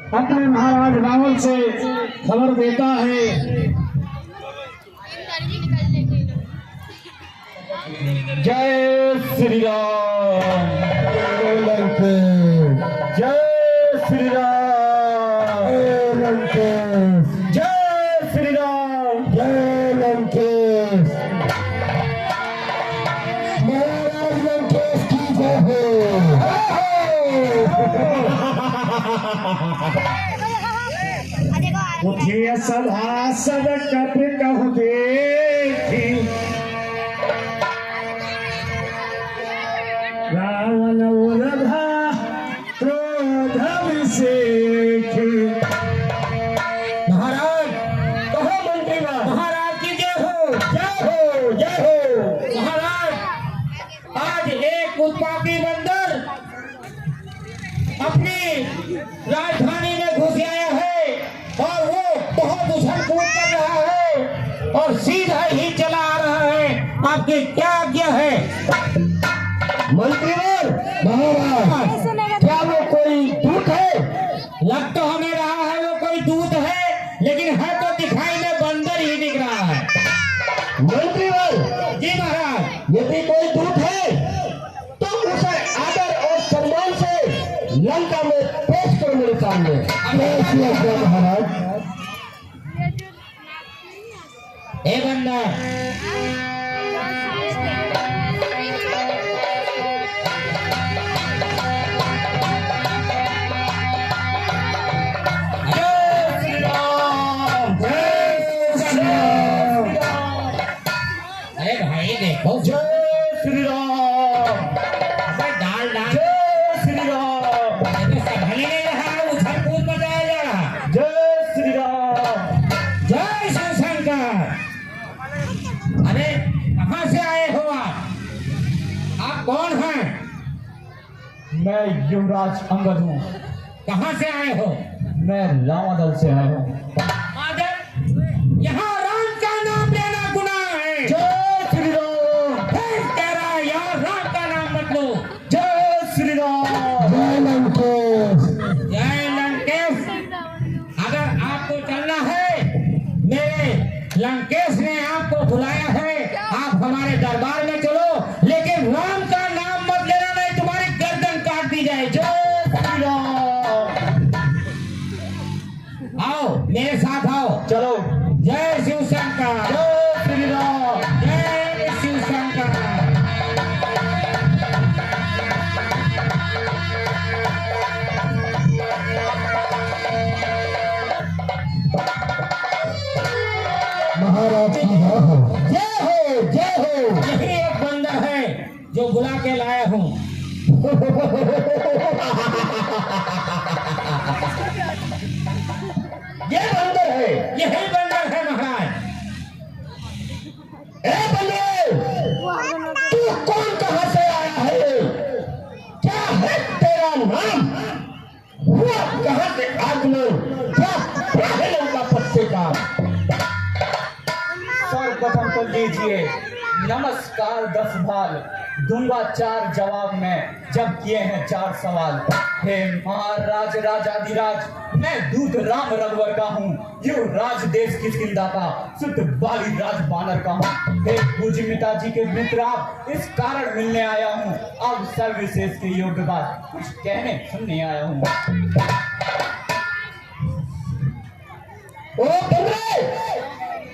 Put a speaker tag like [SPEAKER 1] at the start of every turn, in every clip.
[SPEAKER 1] अपने महाराज रावण से खबर देता है। जय श्री राम, जय श्री राम, जय श्री राम, जय लंकेश। महाराज लंकेश की जय हो। उठिए सभासद कप कहु देखी, रावण उलधा क्रोध विसेखी। महाराज कहो मंत्री महाराज की जय हो, जय हो, जय हो। महाराज आज एक उत्पाती बंदर अपनी राजधानी में घुस आया है और वो बहुत उछल कूद कर रहा है और सीधा ही चला आ रहा है। आपकी क्या आज्ञा है? मंत्रीवर महाराज, क्या वो कोई दूत है? लग तो हमें रहा है वो कोई दूत है, लेकिन है तो दिखाई में बंदर ही दिख रहा है। मंत्रीवर जी महाराज, यदि कोई दूत है तो उसे आदर और सम्मान से लंका में पेश करो मेरे सामने। महाराज ए बंदर, देखो जय श्री राम, डाल डाल जय श्री राम, संभल नहीं रहा, उछल कूद मचाया जा रहा। जय श्री राम, जय शिव शंकर। अरे कहाँ से आए हो आप कौन हैं? मैं युवराज अंगद हूँ। कहाँ से आए हो? मैं रावण से आया हूँ। यहाँ राम का नाम लेना गुनाह है। जय श्री राम। फिर कह रहा है यार राम का नाम मत लो। जय श्री राम, जय लंकेश, जय लंकेश। अगर आपको चलना है, मेरे लंकेश ने आपको बुलाया है, आप हमारे दरबार में चलो, लेकिन राम का नाम मत लेना, नहीं तुम्हारी गर्दन काट दी जाए। जय श्री राम। आओ मेरे साथ आओ, चलो। जय शिव शंकर, जय श्री राम, जय शिव शंकर। महाराज की जय हो, जय हो, जय हो। यही एक बंदर है जो बुला के लाया हूँ। ये बंदर है, यही बंदर है महाराज। ए बंदर, तू कौन कहां से आया है? क्या है तेरा नाम? हुआ कहां से आगमन? क्या है लंका पत्ते का? सर्वप्रथम तो लीजिए नमस्कार 10 भाल, दूंगा 4 जवाब में, जब किए हैं 4 सवाल। हे महाराज राजाधिराज, मैं दूत राम रघुवर का हूँ, यो राज देश किष्किंधा का, शुद्ध बाली राज बानर का हूँ। हे पूज्य पिताजी के मित्र आप, इस कारण मिलने आया हूँ, अब सर्वविशेष के योग्य बात कुछ कहने सुनने आया हूँ। ओ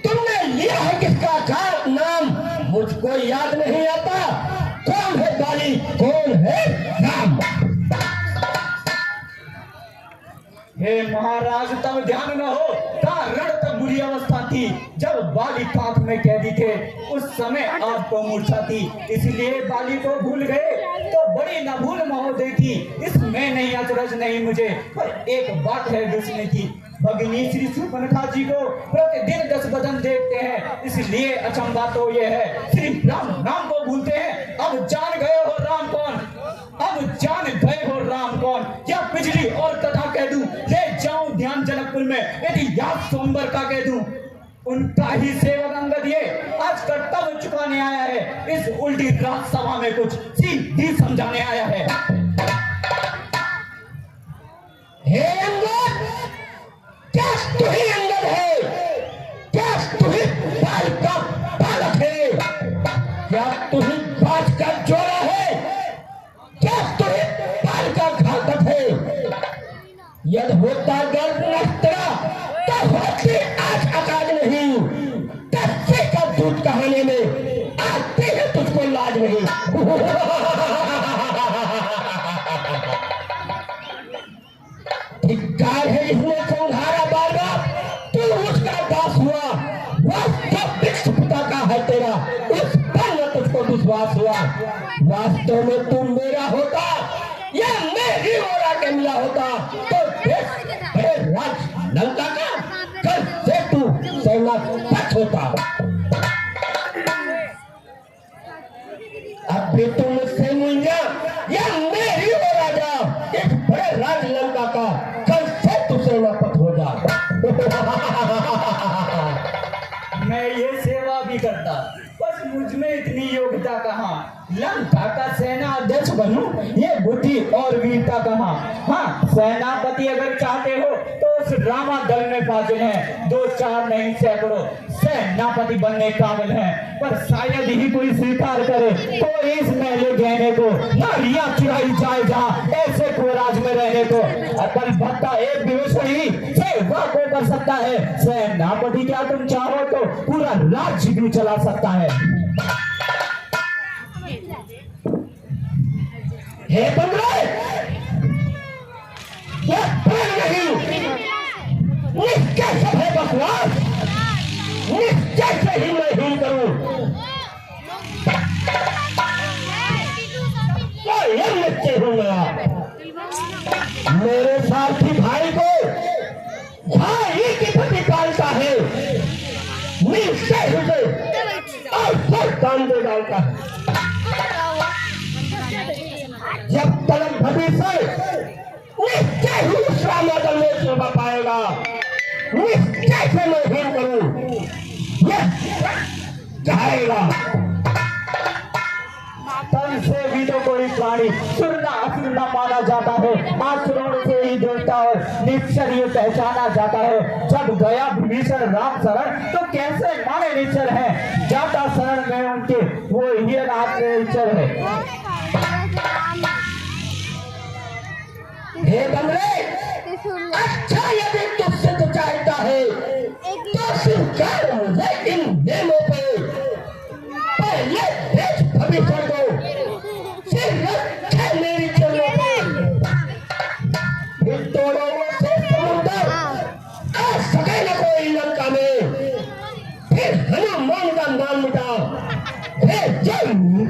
[SPEAKER 1] तुमने लिया है किसका कार नाम? मुझको याद नहीं आता। कौन है बाली, कौन है राम? हे महाराज, तब ध्यान न हो, रण तक बुरी अवस्था थी, जब बाली पाप में कैदी थे, उस समय आपको मूर्छा थी, इसलिए बाली को भूल गए। तो बड़ी न भूल महोदय की, इसमें नहीं अचरज नहीं मुझे, पर एक बात है दूसरी की, भगिनी श्री सुपर्णखा जी को प्रतिदिन 10 बदन देखते हैं, इसलिए अचंभा तो ये है, श्री राम नाम को भूलते हैं। अब जान गए हो राम कौन, अब जान गए हो राम कौन, या बिजली और कथा कह दूं, ले जाऊं ध्यान जनकपुर में, यदि याद सोमवार का कह दूं। उनका ही सेवक अंगद ये आज कर्तव्य चुकाने आया है, इस उल्टी रात सभा में कुछ सीधी समझाने आया है। हे अंगद,
[SPEAKER 2] यदि होता गर्भ नस्तरा तो होती आज आकाश नहीं, कच्चे का दूध कहाने में आते हैं तुझको लाज नहीं। धिक्कार है जिसने संघारा बार बार, तू उसका दास हुआ, वास्तव विश्व पिता का है तेरा, उस पर न तुझको विश्वास हुआ। वास्तव में तुम मेरा होता या मैं ही मोरा के मिला होता तो बड़े राज लंका का कल से तू सेनापति होता। अब भी तुम मुझसे मुझा या मैं ही हो राजा, इस बड़े राज लंका का कल से तू सेनापति हो जा।
[SPEAKER 1] मैं ये सेवा भी करता, बस मुझ में इतनी योग्यता कहाँ, लंका का सेना अध्यक्ष बनूं, ये बुद्धि और वीरता कहाँ। हाँ, सेनापति अगर चाहते हो तो उस रामा दल में फाजिल हैं, 2-4 नहीं सैकड़ों सेनापति बनने काबिल हैं, पर शायद ही कोई स्वीकार करे तो इस महले गहने को नारियां चुराई जाए जहाँ ऐसे को राज में रहने को। अकल भत्ता एक दिवस ही सेवा को कर सकता है, सेनापति क्या तुम चाहो तो पूरा राज्य भी चला सकता है।
[SPEAKER 2] हे बंगले, यह प्रेम नहीं, निश्चय से है बकवास, निश्चय से ही मैं हीन करूं। यह निश्चय हूं मेरे सारथी भाई को भाई की प्रति पालता है, निश्चय से और सब काम दे डालता है। जब तक भविष्य निश्चय ही उस रामादल में शोभा पाएगा, निश्चय से मैं हीन करूं, यह चाहेगा।
[SPEAKER 1] तन से भी तो कोई प्राणी सुरना असुरना माना जाता है, आचरण से ही देवता और निश्चर ये पहचाना जाता है। जब गया विभीषण राम शरण तो कैसे माने निश्चर है, जाता शरण में उनके वो ही रात में निश्चर है।
[SPEAKER 2] हे बंगले, अच्छा यदि तुझसे तो चाहता है तो स्वीकार मुझे इन नियमों पे, पहले भेज भविष्य को, फिर रखे मेरी चरणों पे। फिर तोड़ो से समुद्र आ सके न कोई लंका में, फिर हनुमान का नाम मिटा, फिर जय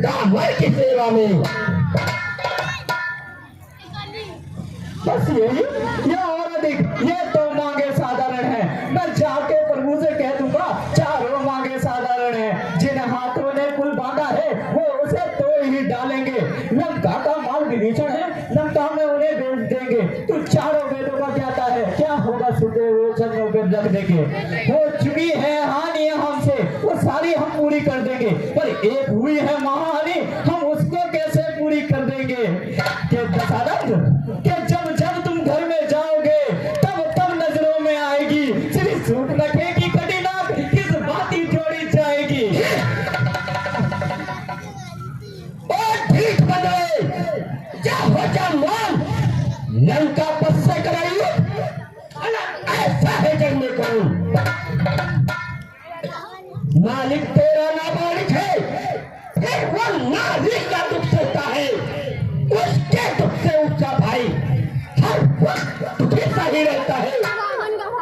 [SPEAKER 2] राम की सेवा में।
[SPEAKER 1] बस यही या और अधिक, ये तो मांगे साधारण है। मैं जाके प्रभु से कह दूंगा चारों मांगे साधारण है, जिन हाथों ने कुल बांधा है वो उसे तो ही डालेंगे। लंका का माल विभीषण है, लंका में उन्हें बेच देंगे। तू चारों वेदों का कहता है, क्या होगा सुधे वो चरणों पे रख देंगे। हो चुकी है हानि हमसे, वो सारी हम पूरी कर देंगे, पर एक हुई है महाहानि, हम उसको कैसे पूरी कर देंगे। कि दशरथ कि जब तुम घर में जाओगे तब नजरों में आएगी, श्री सूट रखेगी कटिनाक, किस बाती जोड़ी जाएगी।
[SPEAKER 2] और ठीक बने जा हो जा मान, लंका पर से कराई ऐसा है जग में करूं। मालिक तेरा नाबालिग है, फिर वो नालिक का दुख सहता है, उसके दुख से उसका भाई हर वक्त दुखी सा ही रहता है।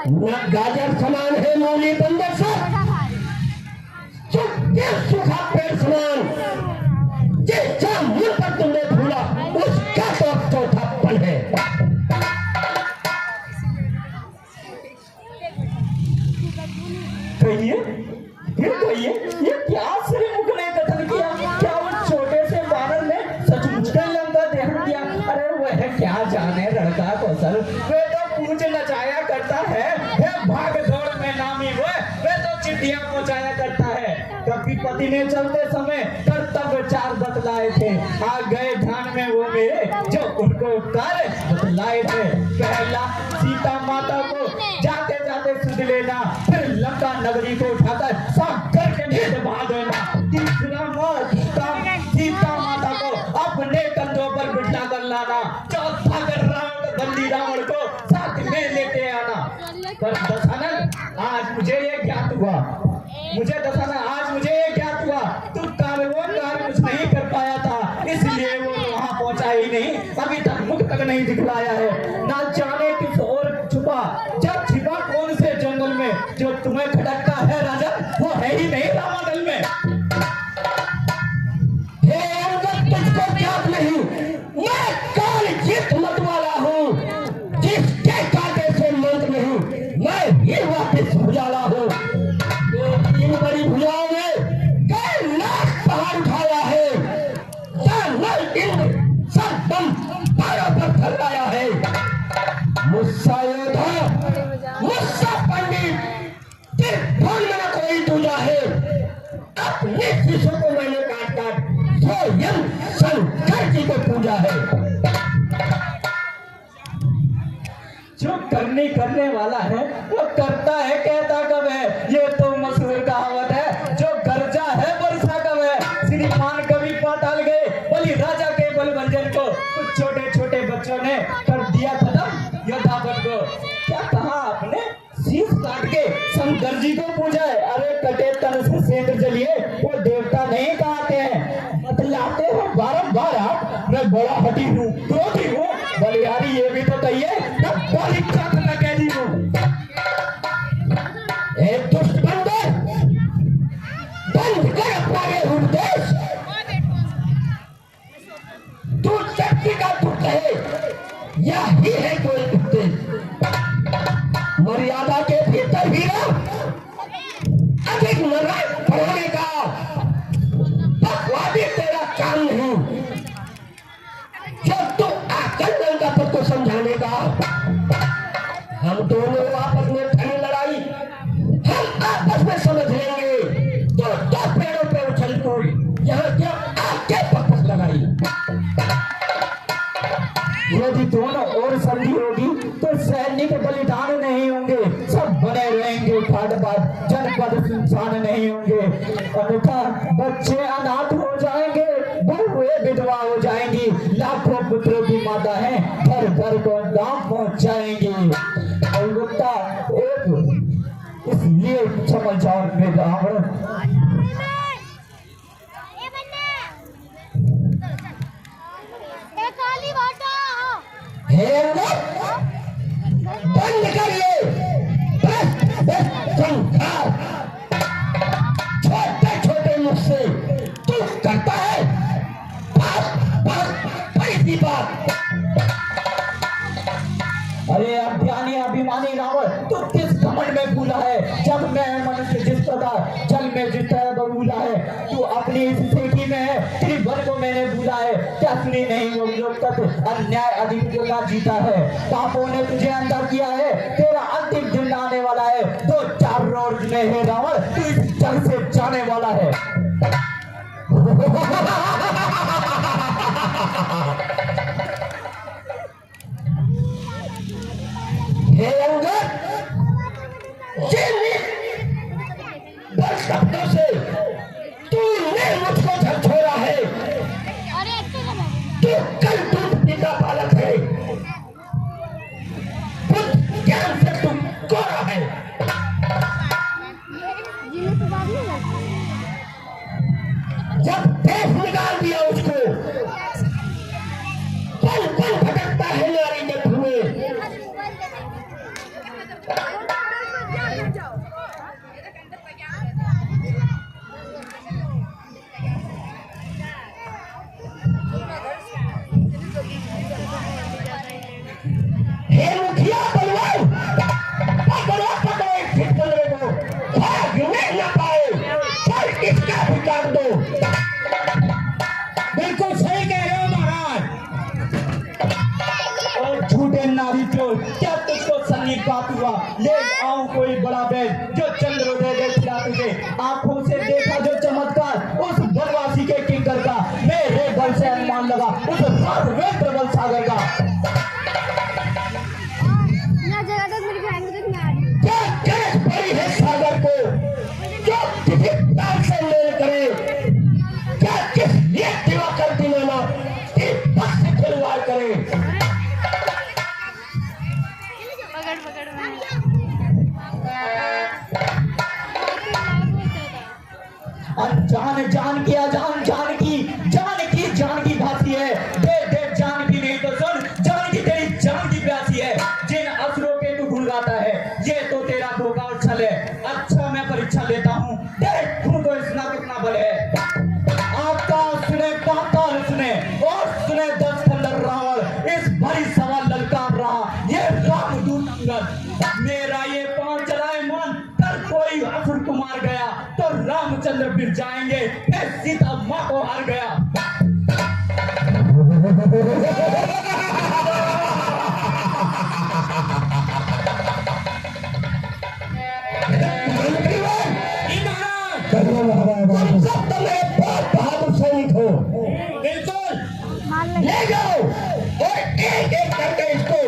[SPEAKER 2] न गाजर समान है मूली बंदर सा, चुपके सूखा पेड़ समान, जिस जामुन पर तुमने भूला उसका तो चौथापन है।
[SPEAKER 1] कहिए फिर कहिए, ये क्या श्रीमुख ने कथन किया, क्या उस छोटे से बानर ने सचमुच का लंका दहन किया। अरे वह क्या जाने लड़का कौशल, वे तो पूछ नचाया करता है, भाग दौड़ में नामी वे तो चिट्ठियां पहुंचाया करता है। कभी पति ने चलते समय कर्तव्य 4 बतलाए थे, आ गए ध्यान में वो मेरे जो उनको उपकार बतलाए थे। पहला सीता माता को जाते जाते सुध लेना, फिर लंका नगरी को उठाकर सागर के नीचे बहा देना। तीसरा मत सीता माता को अपने कंधों पर बिठा कर लाना। चौथा कर रावण बंदी रावण रावण को साथ में लेते आना। पर दशानन आज मुझे ये ज्ञात हुआ, तू कार्य कुछ नहीं कर पाया था, इसलिए वो वहां पहुंचा ही नहीं, अभी तक मुख तक नहीं दिखलाया है। ना जाने किस और छुपा, जब छिपा कौन से जंगल में, जो तुम्हें खटकता है राजन वो है ही नहीं रामादल में।
[SPEAKER 2] हे अंगद, तुझको ज्ञात नहीं, मैं काल जीत मत वाला हूँ, जिसके कांटे से मंत्र नहीं, मैं ही वापिस भुजाला हूँ। इन बड़ी भुजाओं ने कई लाख पहाड़ उठाया है, नल इंद्र सब दम पारों पर फैलाया है। मुस्सा योद्धा, मुस्सा पंडित, त्रिभुवन में न कोई दूजा है, अपने शिष्यों को मैंने काट काट स्वयं शंकर जी को पूजा है।
[SPEAKER 1] जो करने वाला है वो करता है, कहता कब है, ये तो मशहूर कहावत है। जो गरजा है वर्षा कब है, श्रीमान कवि पाताल गए बलि राजा के बलभंजन को, कुछ छोटे छोटे बच्चों ने कर दिया खत्म योद्धापन को। क्या कहा आपने, शीश काट के शंकर जी को पूजा है। अरे कटे तन से सेंध जलिए, वो देवता नहीं कहते हैं, बतलाते हो बारंबार आप, मैं बड़ा हठी हूँ, क्रोधी हूँ। बलिहारी ये भी तो कहिए, मैं बलि चक्र नकेली हूँ।
[SPEAKER 2] ए दुष्ट बंदर, बंद कर अपना ये उपदेश। तू शक्ति का पुत्र है, यही है कोई उपदेश। मर्यादा के भीतर भी रहो, अधिक नारायण पढ़ाने का बकवादी तेरा काम नहीं। जब तू आकर लंकापुर को समझाने का, हम दोनों आपस में ठनी लड़ाई, हम आपस में समझ लेंगे, तो दो पेड़ों पे उछल कूद, यहाँ क्या आपके पक्ष लगाई।
[SPEAKER 1] यदि दोनों ओर संधि होगी तो सैनिक बलिदान नहीं होंगे, सब बने रहेंगे खाटपात, जनपद सुनसान नहीं होंगे। अन्यथा बच्चे अनाथ हो जाएंगे, बहुएं विधवा हो जाएंगी, लाखों पुत्रों की माता है घर घर को गांव पहुंच जाएंगी। अलबत्ता एक इसलिए समाचार में रावण
[SPEAKER 2] बंद करिए, छोटे छोटे मुझसे तू करता है बड़ी सी बात।
[SPEAKER 1] अरे अज्ञानी अभिमानी रावण, तू किस घमंड में भूला है, जब मैं मनुष्य जिस प्रकार जल में जिस तरह बबूला है, तू अपनी इस स्थिति में है, त्रिभुवन को मैंने भूला है। क्या सुनी नहीं वो लोग तक अन्याय अधिक का जीता है, पापों ने तुझे अंदर किया है, तेरा अंतिम दिन आने वाला है। 2-4 रोज में है रावण, तू इस जग से जाने वाला है।
[SPEAKER 2] हे अंगद, शब्दों से तूने मुझको झकझोरा है, तू कल दूध पीता बालक है, बुद्ध ज्ञान से तू कोरा है। जब देश निकाल दिया उसको, पल पल भटकता है नारी के धुएं। हे मुखिया बलवान, पकड़ो पकड़ो इस ठिकाने को, भागने न पाए, पर इसका भी काट दो।
[SPEAKER 1] बिल्कुल सही कह रहे हो महाराज। और झूठे नारी चोर, क्या तुझको सन्निपात हुआ, ले आऊं कोई बड़ा बैल जो चंद्रोदय दे खिला तुझे, आंखों से देखा जो चमत्कार उस वनवासी के किंकर का, मेरे बल से अनुमान लगा उस रात में प्रबल सागर का।
[SPEAKER 2] क्या गरज पड़ी है सागर को, जो विविधता से मेल करे, क्या किस लिए दिवाकर दीवाना कि बस खिलवाड़ करे।
[SPEAKER 3] पकड़ पकड़ में
[SPEAKER 1] अनजान जान की अजान जान की जान की भाती है। दे दे जान की नहीं तो सुन, जान की तेरी जान की प्यासी है। जिन असुरों के तू गुण गाता है, ये तो तेरा धोखा और छल है। अच्छा मैं परीक्षा लेता हूँ, देखूं तो इसका कितना बल है। आकाश सुने, पाताल सुने और सुने 10 खंडर रावण। इस भरी सवाल ललकार रहा ये रामदूत अंगद। मेरा ये पांव चलाए मन, कर कोई असुर को मार गया तो रामचंद्र फिर जाएंगे, फिर सीता माँ को हार गया।
[SPEAKER 2] तुम सब तो मेरे बहुत बहादुर सैनिक हो।
[SPEAKER 4] बिल्कुल
[SPEAKER 2] ले जाओ और एक एक करके इसको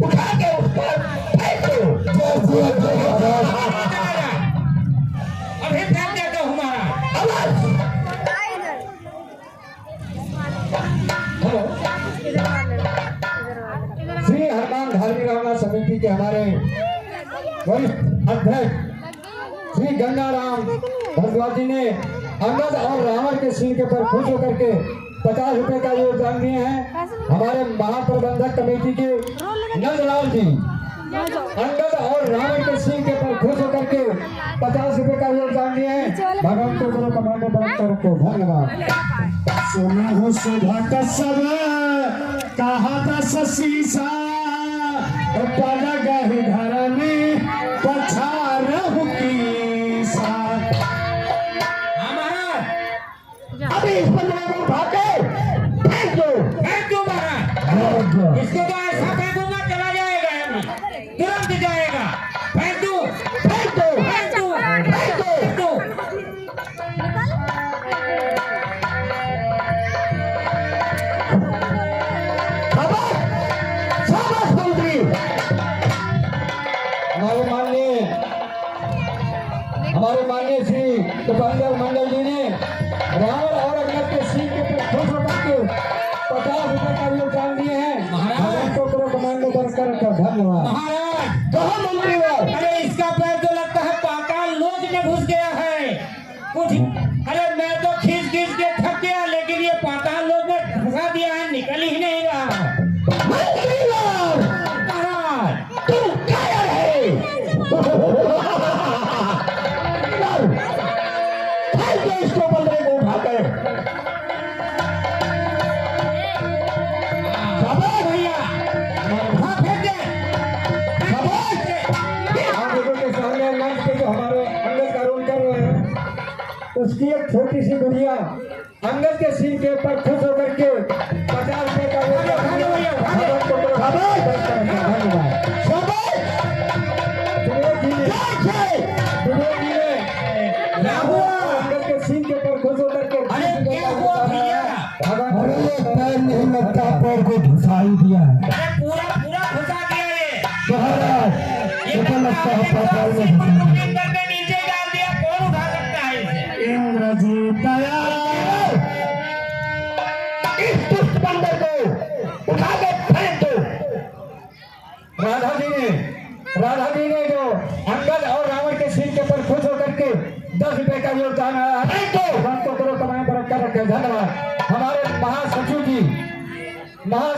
[SPEAKER 2] उठा के उस पर फेंक दो।
[SPEAKER 4] अभी फेंक देता हूँ महाराज।
[SPEAKER 2] आवाज।
[SPEAKER 5] श्री हनुमान धार्मिक भावना समिति के हमारे वरिष्ठ अध्यक्ष श्री गंगाराम भरद्वाज जी ने अंगद और रावण के सीन के पर खुश होकर के 50 रुपए का योगदान दिए हैं। हमारे महाप्रबंधक कमेटी के नंदलाल जी अंगद और रावण के सीन के पर खुश होकर के 50 रुपए का योगदान दिए हैं। भगवान को गुरु कमांडो बरकरार को धन्यवाद।
[SPEAKER 6] सुना हो सुधा का सब कहा था ससीसा पला गही घर में पछार कीसा।
[SPEAKER 4] हाँ महाराज,
[SPEAKER 2] अभी इस बंदे को उठा के फेंक दो।
[SPEAKER 4] फेंक दो महाराज। इसको तो ऐसा फेंकूंगा चला जाएगा, अभी तुरंत जाएगा। फेंक दो,
[SPEAKER 2] फेंक दो।
[SPEAKER 4] फेंक दो,
[SPEAKER 2] फेंक दो।
[SPEAKER 4] फेंक दो।
[SPEAKER 2] शाबाश मंत्री।
[SPEAKER 5] हमारे माननीय श्री कृपांजल मंडल जी ने रावण और अंगद के सीन के पर खुश होकर के 50 रुपए का योगदान दिए हैं। भगवान को गुरु कमांडो बरकरार का धन्यवाद।
[SPEAKER 4] महाराज,
[SPEAKER 2] कहो मंत्री वाह।
[SPEAKER 4] अरे इसका पैर तो लगता है पाताल लोक में घुस गया है कुछ। अरे मैं तो खींच खींच के थक गया, लेकिन ये पाताल लोक में घुसा दिया है, निकल ही नहीं रहा।
[SPEAKER 2] मंत्री वाह,
[SPEAKER 4] महाराज,
[SPEAKER 2] तुम कायर है। फेंक दो इसको बंदे को उठा कर।
[SPEAKER 4] शाबाश भैया, हाँ फेंक दे।
[SPEAKER 5] आप लोगों के सामने मंच पे जो हमारे अंगद का रोल कर रहे हैं, उसकी एक छोटी सी गुड़िया अंगद के सीन के ऊपर खुश होकर के 50 रुपए का योगदान दिया है। भगवान को गुरु कमांडो बरकरार का धन्यवाद।
[SPEAKER 2] शाबाश।
[SPEAKER 5] सुरेश जी ने
[SPEAKER 4] क्या हुआ?
[SPEAKER 5] अंगद के सीन के ऊपर खुश होकर के
[SPEAKER 4] अरे क्या हुआ भैया?
[SPEAKER 5] भगवान को
[SPEAKER 6] पैर नहीं लगता, पैर को घुसा ही दिया है।
[SPEAKER 4] अरे पूरा पूरा घुसा दिया ये।
[SPEAKER 6] महाराज
[SPEAKER 4] ये
[SPEAKER 6] ऐसा लगता है पैर में
[SPEAKER 4] सिर पर
[SPEAKER 6] घुसा
[SPEAKER 4] टुकड़ी करके नीचे डाल दिया, कौन उठा सकता है इसे?
[SPEAKER 6] इंद्रजीत तैयार।
[SPEAKER 2] इस दुष्ट बंदर को उठा के फेंक दो।
[SPEAKER 5] राधा जी ने जो अंगद और रावण के सीन के पर खुश होकर के 10 रुपए का योगदान आया है, तो भगवान को गुरु कमांडो बरकरार का धन्यवाद। हमारे महासचिव जी